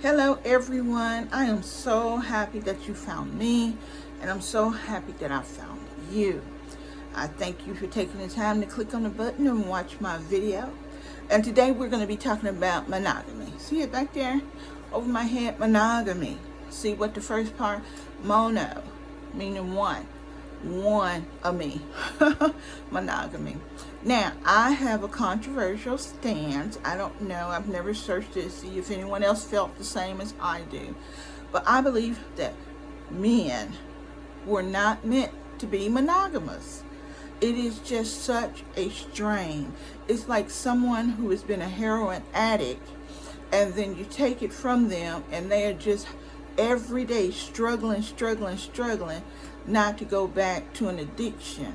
Hello everyone, I am so happy that you found me, and I'm so happy that I found you. I thank you for taking the time to click on the button and watch my video. And today we're going to be talking about monogamy. See it back there over my head? Monogamy. See what the first part? Mono, meaning one of me. Monogamy. Now, I have a controversial stance. I don't know. I've never searched to see if anyone else felt the same as I do. But I believe that men were not meant to be monogamous. It is just such a strain. It's like someone who has been a heroin addict, and then you take it from them and they are just every day struggling not to go back to an addiction.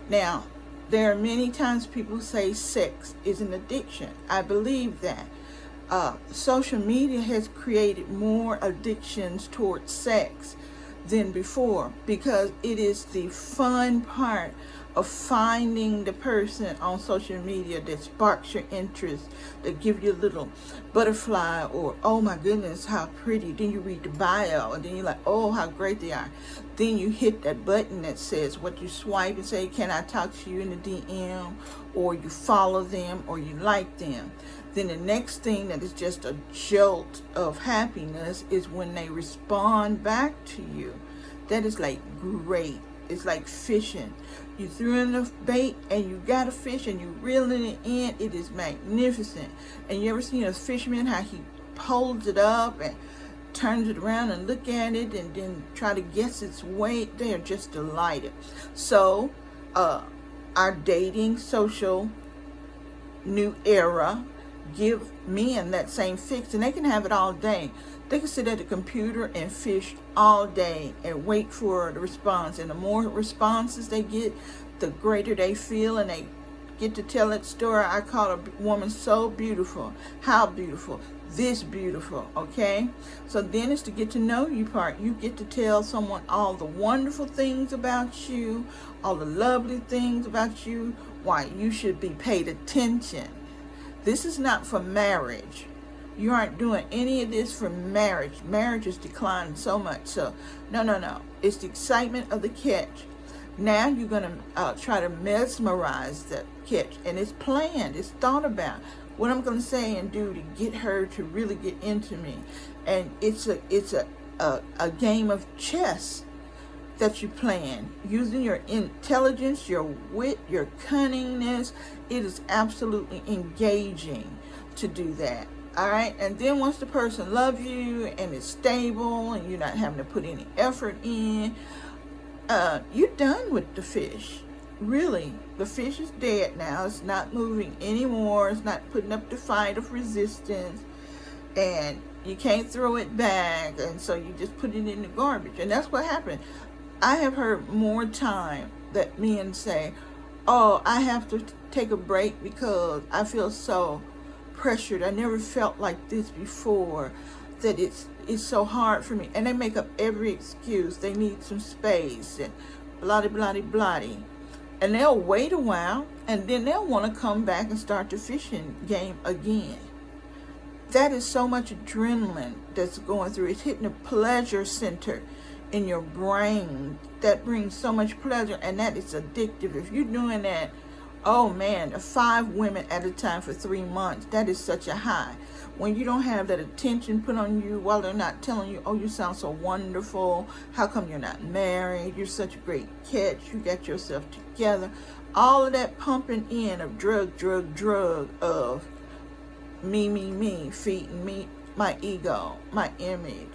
Now, there are many times people say sex is an addiction. I believe that. Social media has created more addictions towards sex than before, because it is the fun part of finding the person on social media that sparks your interest, that give you a little butterfly, or oh my goodness, how pretty. Then you read the bio and then you're like, oh, how great they are. Then you hit that button that says what, you swipe and say, can I talk to you in the DM, or you follow them, or you like them. Then the next thing that is just a jolt of happiness is when they respond back to you. That is like great. It's like fishing. You threw in the bait and you got a fish and you reeling it in. It is magnificent. And you ever seen a fisherman, how he pulls it up and turns it around and look at it and then try to guess its weight? They are just delighted. So our dating social new era give men that same fix, and they can have it all day. They can sit at the computer and fish all day and wait for the response. And the more responses they get, the greater they feel, and they get to tell that story. I call a woman so beautiful. How beautiful? This beautiful, okay? So then it's the get to know you part. You get to tell someone all the wonderful things about you, all the lovely things about you, why you should be paid attention. This is not for marriage. You aren't doing any of this for marriage. Marriage is declining so much. So, no. It's the excitement of the catch. Now you're going to try to mesmerize that catch. And it's planned. It's thought about. What I'm going to say and do to get her to really get into me. And it's a game of chess that you plan, using your intelligence, your wit, your cunningness. It is absolutely engaging to do that. All right. And then once the person loves you and is stable and you're not having to put any effort in, you're done with the fish. Really, the fish is dead now. It's not moving anymore. It's not putting up the fight of resistance, and you can't throw it back, and so you just put it in the garbage. And that's what happened. I have heard more time that men say, oh, I have to take a break because I feel so pressured. I never felt like this before, that it's so hard for me. And they make up every excuse. They need some space and blah. And they'll wait a while, and then they'll want to come back and start the fishing game again. That is so much adrenaline that's going through. It's hitting the pleasure center in your brain that brings so much pleasure, and that is addictive. If you're doing that, oh man, 5 women at a time for 3 months, that is such a high. When you don't have that attention put on you while they're not telling you, oh, you sound so wonderful, how come you're not married, you're such a great catch, you got yourself together. All of that pumping in of drug of me, feeding me my ego, my image,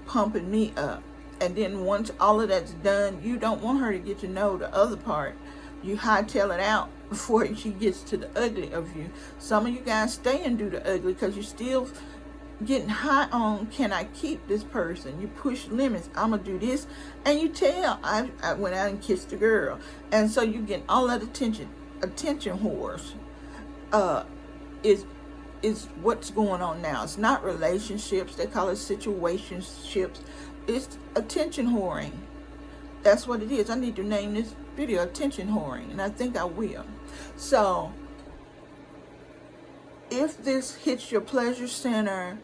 pumping me up. And then once all of that's done, you don't want her to get to know the other part. You hightail it out before she gets to the ugly of you. Some of you guys stay and do the ugly because you're still getting high on, can I keep this person? You push limits. I'm going to do this. And you tell, I went out and kissed a girl. And so you get all that attention. Attention whores is what's going on now. It's not relationships. They call it situationships. It's attention whoring. That's what it is. I need to name this video attention whoring, and I think I will. So if this hits your pleasure center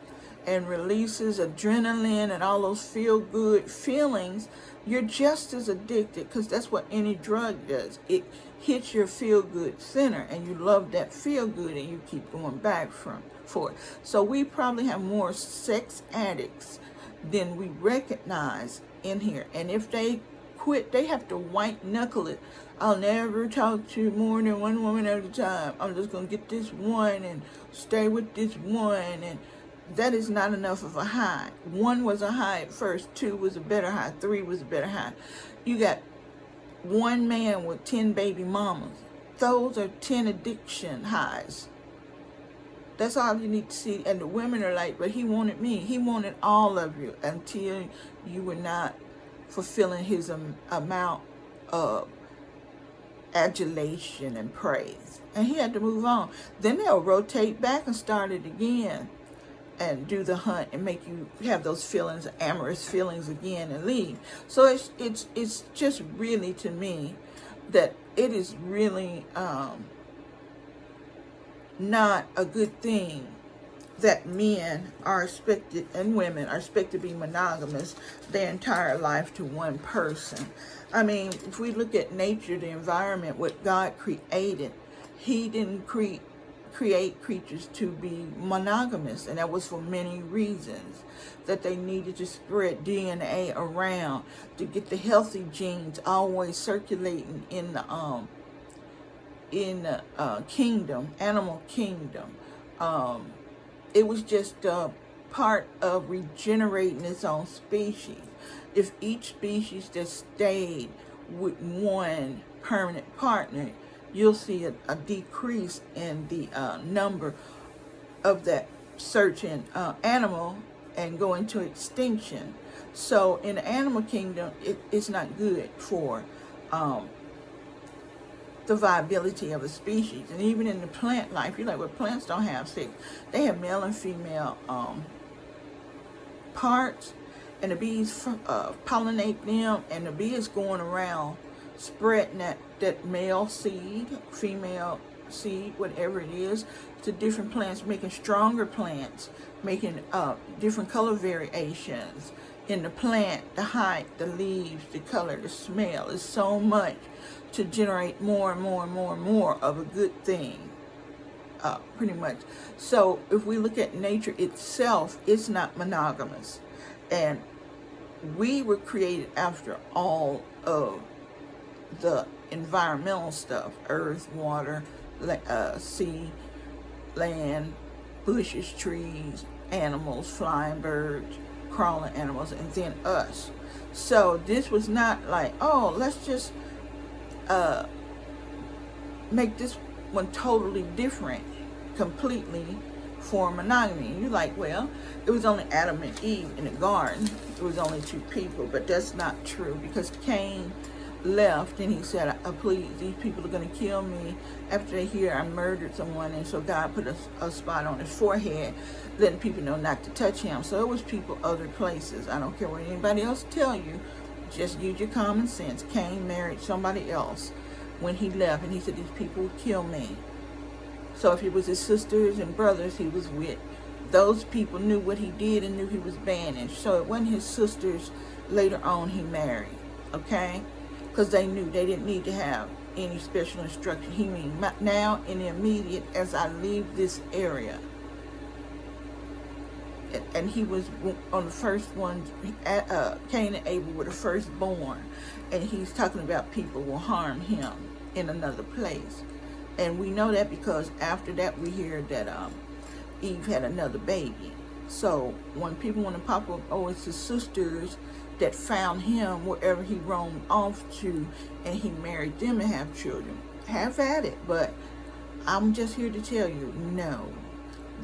and releases adrenaline and all those feel-good feelings, you're just as addicted, because that's what any drug does. It hits your feel-good center, and you love that feel-good, and you keep going back for it. So we probably have more sex addicts than we recognize in here. And if they quit, they have to white knuckle it. I'll never talk to more than one woman at a time. I'm just going to get this one and stay with this one. And that is not enough of a high. 1 was a high at first. 2 was a better high. 3 was a better high. You got one man with 10 baby mamas. Those are 10 addiction highs. That's all you need to see. And the women are like, but he wanted me. He wanted all of you until you were not fulfilling his amount of adulation and praise. And he had to move on. Then they'll rotate back and start it again and do the hunt and make you have those feelings, amorous feelings again, and leave. So it's just really, to me, that it is really not a good thing that men are expected, and women are expected to be monogamous their entire life to one person. I mean, if we look at nature, the environment, what God created, he didn't create creatures to be monogamous, and that was for many reasons. That they needed to spread DNA around to get the healthy genes always circulating in the kingdom, animal kingdom. It was just part of regenerating its own species. If each species just stayed with one permanent partner, you'll see a decrease in the number of that certain animal and go into extinction. So in the animal kingdom, it's not good for the viability of a species. And even in the plant life, you're like, well, plants don't have sex. They have male and female parts, and the bees pollinate them, and the bee is going around spreading that male seed, female seed, whatever it is, to different plants, making stronger plants, making different color variations in the plant, the height, the leaves, the color, the smell. Is so much to generate more and more and more and more of a good thing, pretty much. So if we look at nature itself, it's not monogamous. And we were created after all of the environmental stuff: earth, water, sea, land, bushes, trees, animals, flying birds, crawling animals, and then us. So this was not like, oh, let's just make this one totally different completely for monogamy. You're like, well, it was only Adam and Eve in the garden. It was only 2 people. But that's not true, because Cain left and he said, please, these people are going to kill me after they hear I murdered someone. And so God put a spot on his forehead, letting people know not to touch him. So it was people other places. I don't care what anybody else tell you. Just use your common sense. Cain married somebody else when he left, and he said, these people will kill me. So if it was his sisters and brothers he was with, those people knew what he did and knew he was banished. So it wasn't his sisters later on he married, okay? Because they knew they didn't need to have any special instruction. He mean, now in the immediate, as I leave this area. And he was on the first one, Cain and Abel were the firstborn. And he's talking about people will harm him in another place. And we know that because after that we hear that Eve had another baby. So when people want to pop up, oh, it's his sisters that found him wherever he roamed off to, and he married them and have children. Have at it. But I'm just here to tell you, no.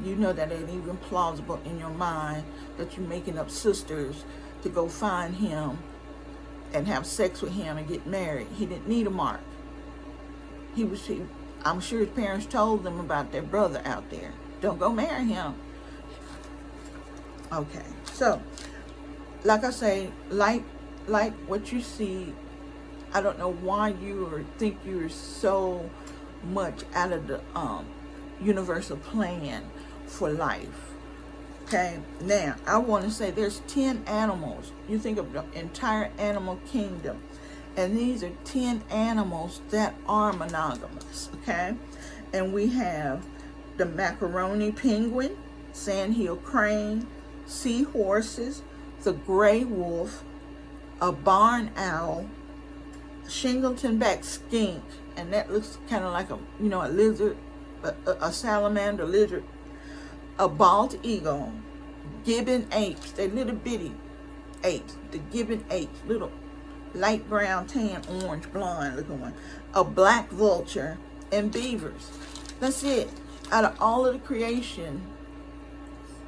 You know that ain't even plausible in your mind that you're making up sisters to go find him and have sex with him and get married. He didn't need a mark. I'm sure his parents told them about their brother out there. Don't go marry him. Okay, so like I say, like what you see, I don't know why you think you're so much out of the universal plan for life. Okay, now I want to say there's 10 animals. You think of the entire animal kingdom, and these are 10 animals that are monogamous. Okay, and we have the macaroni penguin, sandhill crane, seahorses, the gray wolf, a barn owl, shingleton back skink, and that looks kind of like a lizard, a salamander lizard, a bald eagle, gibbon apes, they little bitty apes, the gibbon apes, little light brown, tan, orange, blonde looking one, a black vulture, and beavers. That's it. Out of all of the creation,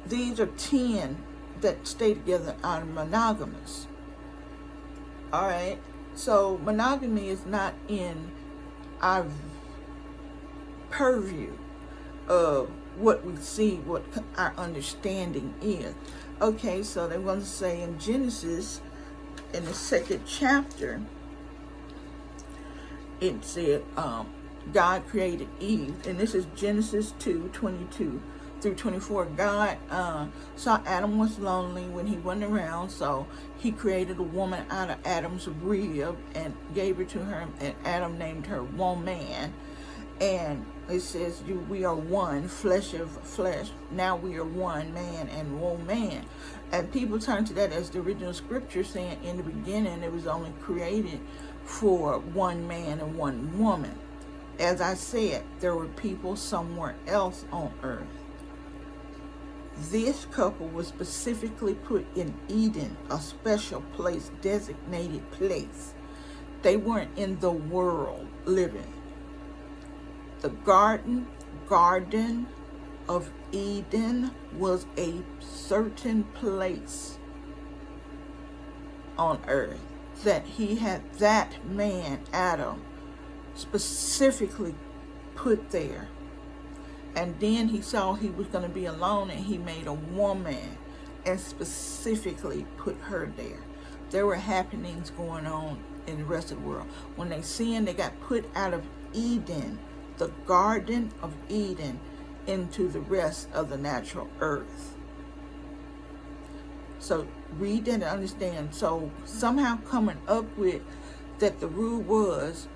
these are 10 that stay together, are monogamous. All right, so monogamy is not in our purview of what we see, what our understanding is. Okay, so they're going to say in Genesis, in the 2nd chapter, it said God created Eve, and this is Genesis 2:22 through 24. God saw Adam was lonely when he went around, so he created a woman out of Adam's rib and gave her to her, and Adam named her woman. And it says, we are one, flesh of flesh. Now we are one, man and woman. And people turn to that as the original scripture, saying in the beginning it was only created for one man and one woman. As I said, there were people somewhere else on earth. This couple was specifically put in Eden, a special place, designated place. They weren't in the world living. The Garden of Eden was a certain place on earth that he had that man, Adam, specifically put there. And then he saw he was going to be alone, and he made a woman and specifically put her there. There were happenings going on in the rest of the world. When they sinned, they got put out of Eden, the Garden of Eden, into the rest of the natural earth. So read that and understand. So somehow coming up with that the rule was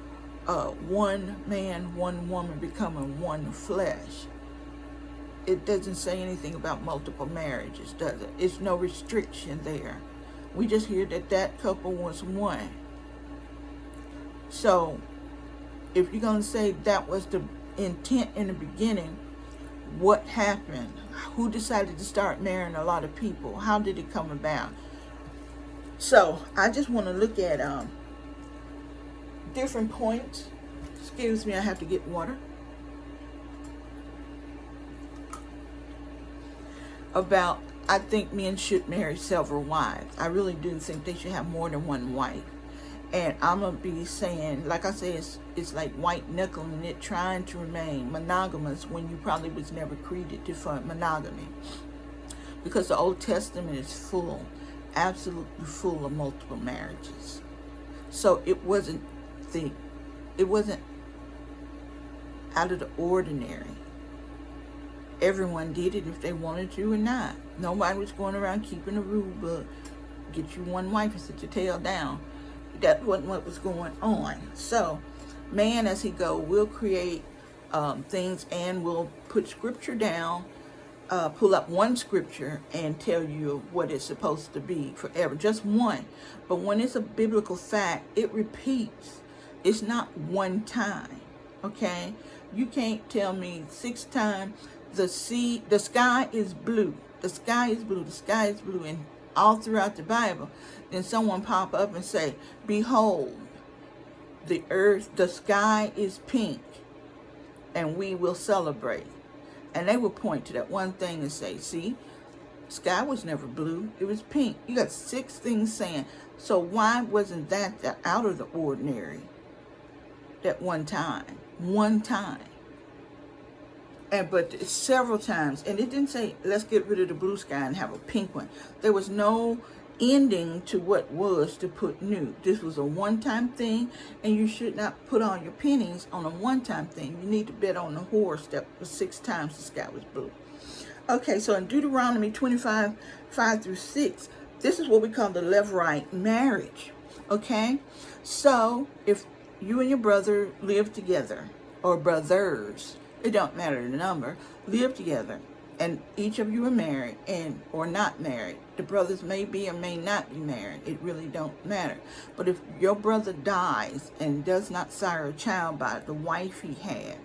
one man, one woman becoming one flesh. It doesn't say anything about multiple marriages, does it? It's no restriction there. We just hear that that couple was one. So if you're going to say that was the intent in the beginning, what happened? Who decided to start marrying a lot of people? How did it come about? So I just want to look at different points. Excuse me, I have to get water. About, I think men should marry several wives. I really do think they should have more than one wife. And I'm going to be saying, like I said, it's like white knuckling it, trying to remain monogamous when you probably was never created for monogamy. Because the Old Testament is full, absolutely full of multiple marriages. So it wasn't out of the ordinary. Everyone did it if they wanted to or not. Nobody was going around keeping a rule book. Get you one wife and sit your tail down. That wasn't what was going on. So man, as he go, will create things and will put scripture down, pull up one scripture and tell you what it's supposed to be forever. Just one. But when it's a biblical fact, it repeats. It's not one time. Okay? You can't tell me 6 times the sky is blue. The sky is blue. The sky is blue. And all throughout the Bible, then someone pop up and say, behold, the earth, the sky is pink, and we will celebrate. And they will point to that one thing and say, see, sky was never blue, it was pink. You got 6 things saying, so why wasn't that out of the ordinary that one time? One time. But several times, and it didn't say, let's get rid of the blue sky and have a pink one. There was no ending to what was to put new. This was a one-time thing, and you should not put all your pennies on a one-time thing. You need to bet on the horse that was 6 times the sky was blue. Okay, so in Deuteronomy 25, 5 through 6, this is what we call the Levirate marriage. Okay, so if you and your brother live together, or brothers, it don't matter the number, live together, and each of you are married and or not married. The brothers may be or may not be married. It really don't matter. But if your brother dies and does not sire a child by the wife he had,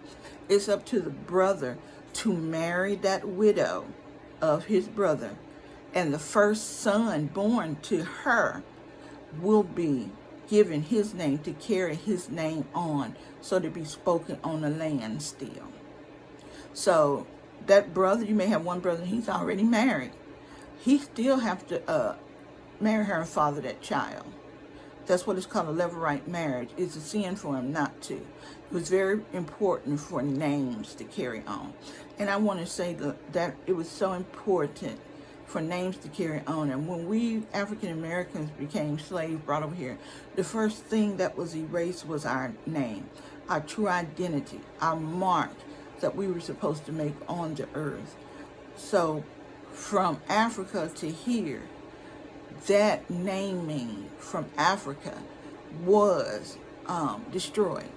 it's up to the brother to marry that widow of his brother, and the first son born to her will be given his name to carry his name on, so to be spoken on the land still. So that brother, you may have one brother, he's already married. He still have to marry her and father that child. That's what is called a Levirate marriage. It's a sin for him not to. It was very important for names to carry on. And I want to say that it was so important for names to carry on. And when we African Americans became slaves brought over here, the first thing that was erased was our name, our true identity, our mark that we were supposed to make on the earth. So from Africa to here, that naming from Africa was destroyed.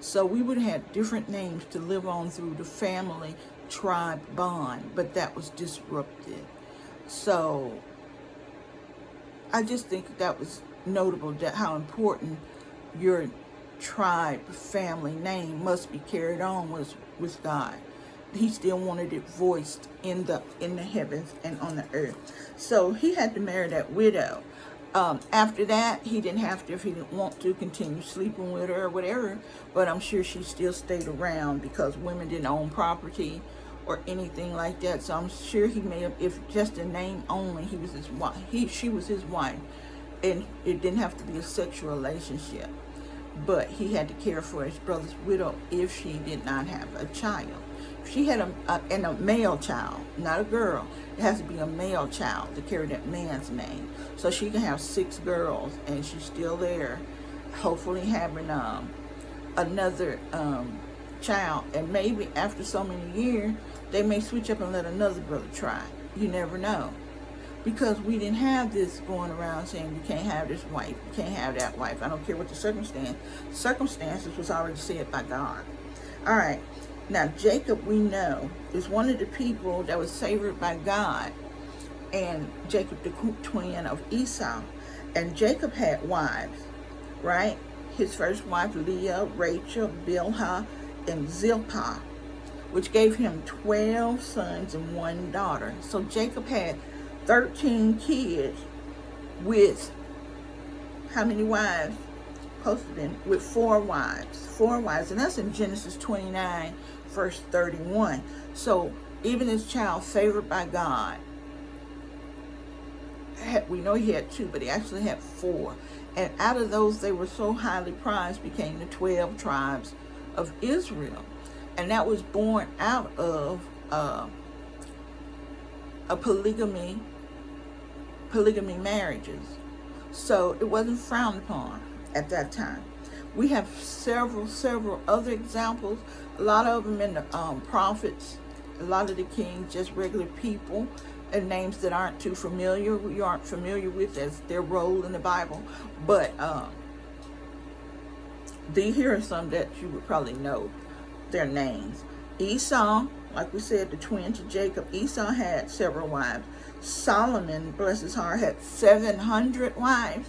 So we would have had different names to live on through the family tribe bond, but that was disrupted. So I just think that was notable, that how important your tribe family name must be carried on with God. He still wanted it voiced in the heavens and on the earth. So he had to marry that widow. After that, he didn't have to, if he didn't want to, continue sleeping with her or whatever. But I'm sure she still stayed around because women didn't own property or anything like that. So I'm sure he may have, if just a name only, he was his wife. She was his wife, and it didn't have to be a sexual relationship. But he had to care for his brother's widow if she did not have a child. If she had a male child, not a girl, it has to be a male child to carry that man's name. So she can have 6 girls, and she's still there, hopefully having another child. And maybe after so many years, they may switch up and let another brother try. You never know. Because we didn't have this going around saying you can't have this wife, you can't have that wife. I don't care what the circumstances was already said by God. All right. Now, Jacob, we know, is one of the people that was favored by God. And Jacob, the twin of Esau. And Jacob had wives, right? His first wife, Leah, Rachel, Bilhah, and Zilpah, which gave him 12 sons and 1 daughter. So Jacob had 13 kids with how many wives? Posted in with 4 wives. 4 wives. And that's in Genesis 29, verse 31. So even this child favored by God, we know he had 2, but he actually had 4. And out of those, they were so highly prized, became the 12 tribes of Israel. And that was born out of a polygamy marriages. So it wasn't frowned upon at that time. We have several other examples. A lot of them in the prophets, a lot of the kings, just regular people, and names that aren't too familiar, we aren't familiar with as their role in the Bible. But here are some that you would probably know their names. Esau, like we said, the twin to Jacob. Esau had several wives. Solomon, bless his heart, had 700 wives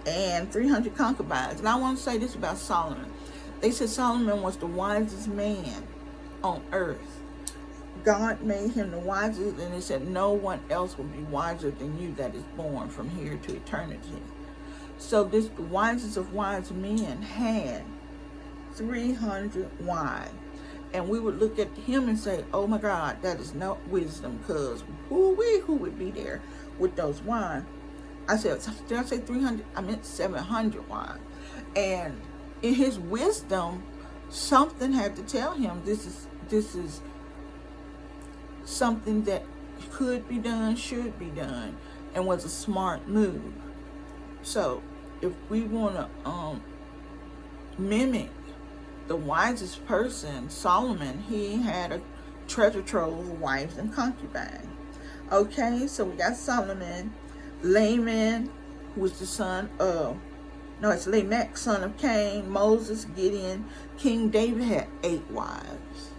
and 300 concubines. And I want to say this about Solomon. They said Solomon was the wisest man on earth. God made him the wisest, and they said no one else will be wiser than you that is born from here to eternity. So this wisest of wise men had 300 wives. And we would look at him and say, oh my God, that is not wisdom, because who would be there with those wives? I said, did I say 300? I meant 700 wives. And in his wisdom, something had to tell him this is something that could be done, should be done, and was a smart move. So if we want to mimic the wisest person, Solomon, he had treasure trove of wives and concubines. Okay, so we got Solomon, Laman, who was the son of, no, it's Lamech, son of Cain, Moses, Gideon. King David had 8 wives.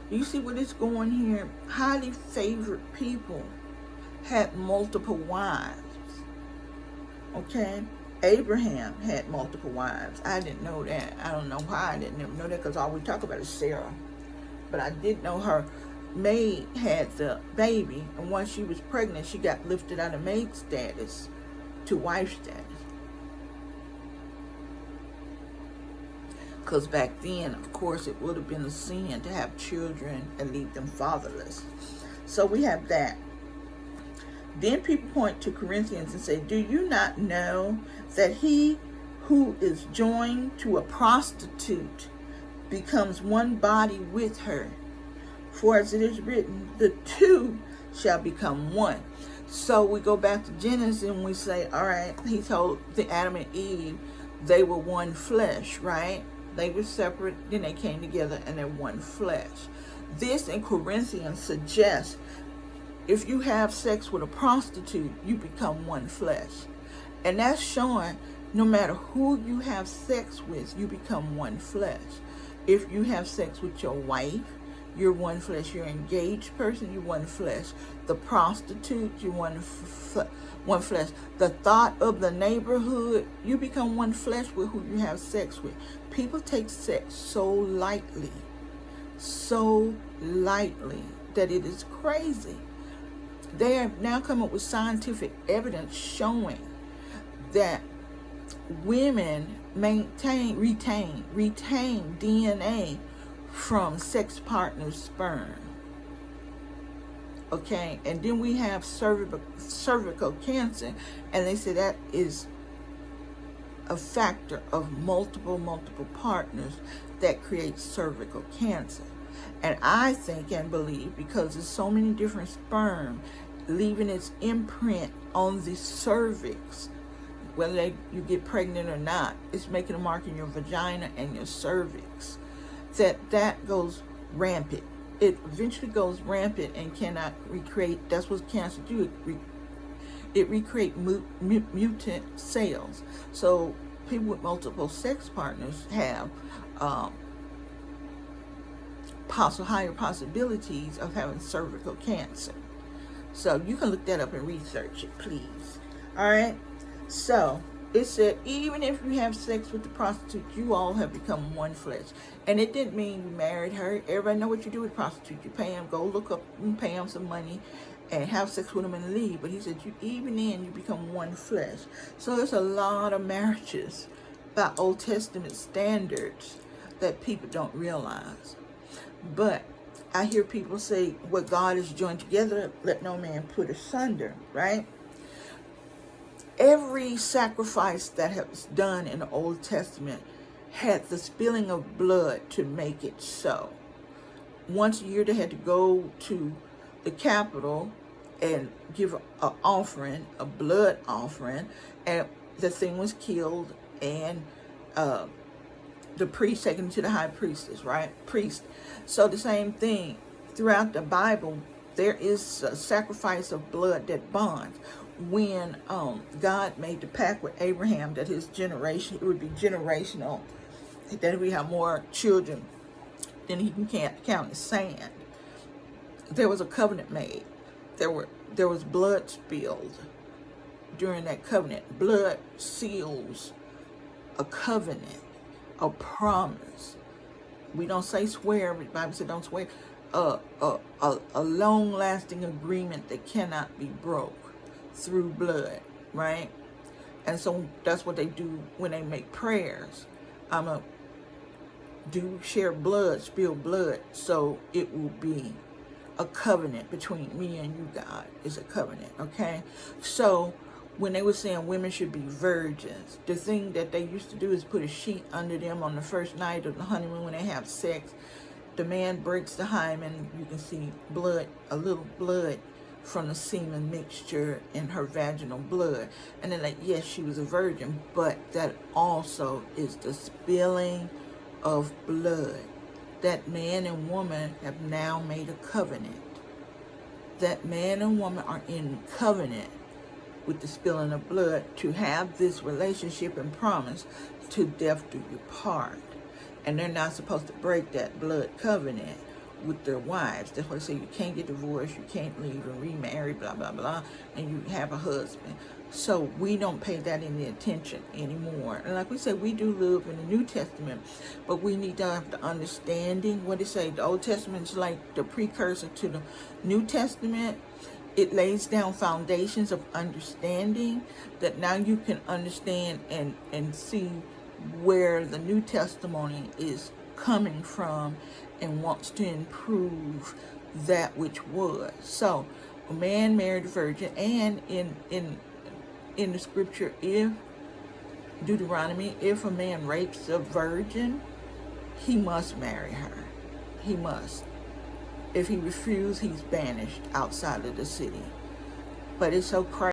You see what is going here? Highly favored people had multiple wives. Okay, Abraham had multiple wives. I didn't know that. I don't know why I didn't know that, because all we talk about is Sarah. But I did know her maid had the baby, and once she was pregnant, she got lifted out of maid status to wife status. Because back then, of course, it would have been a sin to have children and leave them fatherless. So we have that. Then people point to Corinthians and say, do you not know that he who is joined to a prostitute becomes one body with her? For as it is written, the two shall become one. So we go back to Genesis and we say, all right, he told the Adam and Eve they were one flesh, right? They were separate, then they came together and they're one flesh. This in Corinthians suggests if you have sex with a prostitute, you become one flesh. And that's showing no matter who you have sex with, you become one flesh. If you have sex with your wife, you're one flesh. You're an engaged person, you're one flesh. The prostitute, you're one flesh. The thought of the neighborhood, you become one flesh with who you have sex with. People take sex so lightly that it is crazy. They have now come up with scientific evidence showing that women retain DNA from sex partners' sperm. Okay, and then we have cervical cancer, and they say that is a factor of multiple partners that creates cervical cancer. And I think and believe, because there's so many different sperm leaving its imprint on the cervix, whether you get pregnant or not, it's making a mark in your vagina and your cervix, that goes rampant. It eventually goes rampant and cannot recreate. That's what cancer do. It recreates mutant cells. So people with multiple sex partners have higher possibilities of having cervical cancer. So you can look that up and research it, please. All right. So it said, even if you have sex with the prostitute, you all have become one flesh. And it didn't mean you married her. Everybody know what you do with prostitute. You pay them, go look up and pay them some money and have sex with them and leave. But he said, even then, you become one flesh. So there's a lot of marriages by Old Testament standards that people don't realize. But I hear people say, what God has joined together, let no man put asunder, right? Every sacrifice that was done in the Old Testament had the spilling of blood to make it so. Once a year they had to go to the capital and give an offering, a blood offering, and the thing was killed, and the priest taken to the high priestess, right? Priest. So the same thing throughout the Bible, there is a sacrifice of blood that bonds. When God made the pact with Abraham that his generation, it would be generational, that we have more children than he can count the sand. There was a covenant made. There was blood spilled during that covenant. Blood seals a covenant, a promise. We don't say swear, but the Bible said don't swear. A long-lasting agreement that cannot be broke through blood, right? And so that's what they do when they make prayers. Share blood, spill blood, so it will be a covenant between me and you, God. Is a covenant, okay? So when they were saying women should be virgins, the thing that they used to do is put a sheet under them on the first night of the honeymoon when they have sex. The man breaks the hymen, you can see blood, a little blood from the semen mixture in her vaginal blood. And they're like, yes, she was a virgin, but that also is the spilling of blood. that man and woman have now made a covenant. That man and woman are in covenant with the spilling of blood to have this relationship and promise to death do you part. And they're not supposed to break that blood covenant with their wives. That's why they say you can't get divorced, you can't leave and remarry, blah, blah, blah, and you have a husband. So we don't pay that any attention anymore. And like we said, we do live in the New Testament, but we need to have the understanding. What it say? The Old Testament is like the precursor to the New Testament. It lays down foundations of understanding that now you can understand and see where the New Testimony is coming from and wants to improve that which was. So a man married a virgin, and in the scripture, if Deuteronomy, if a man rapes a virgin, he must marry her. He must. If he refuses, he's banished outside of the city. But it's so crazy.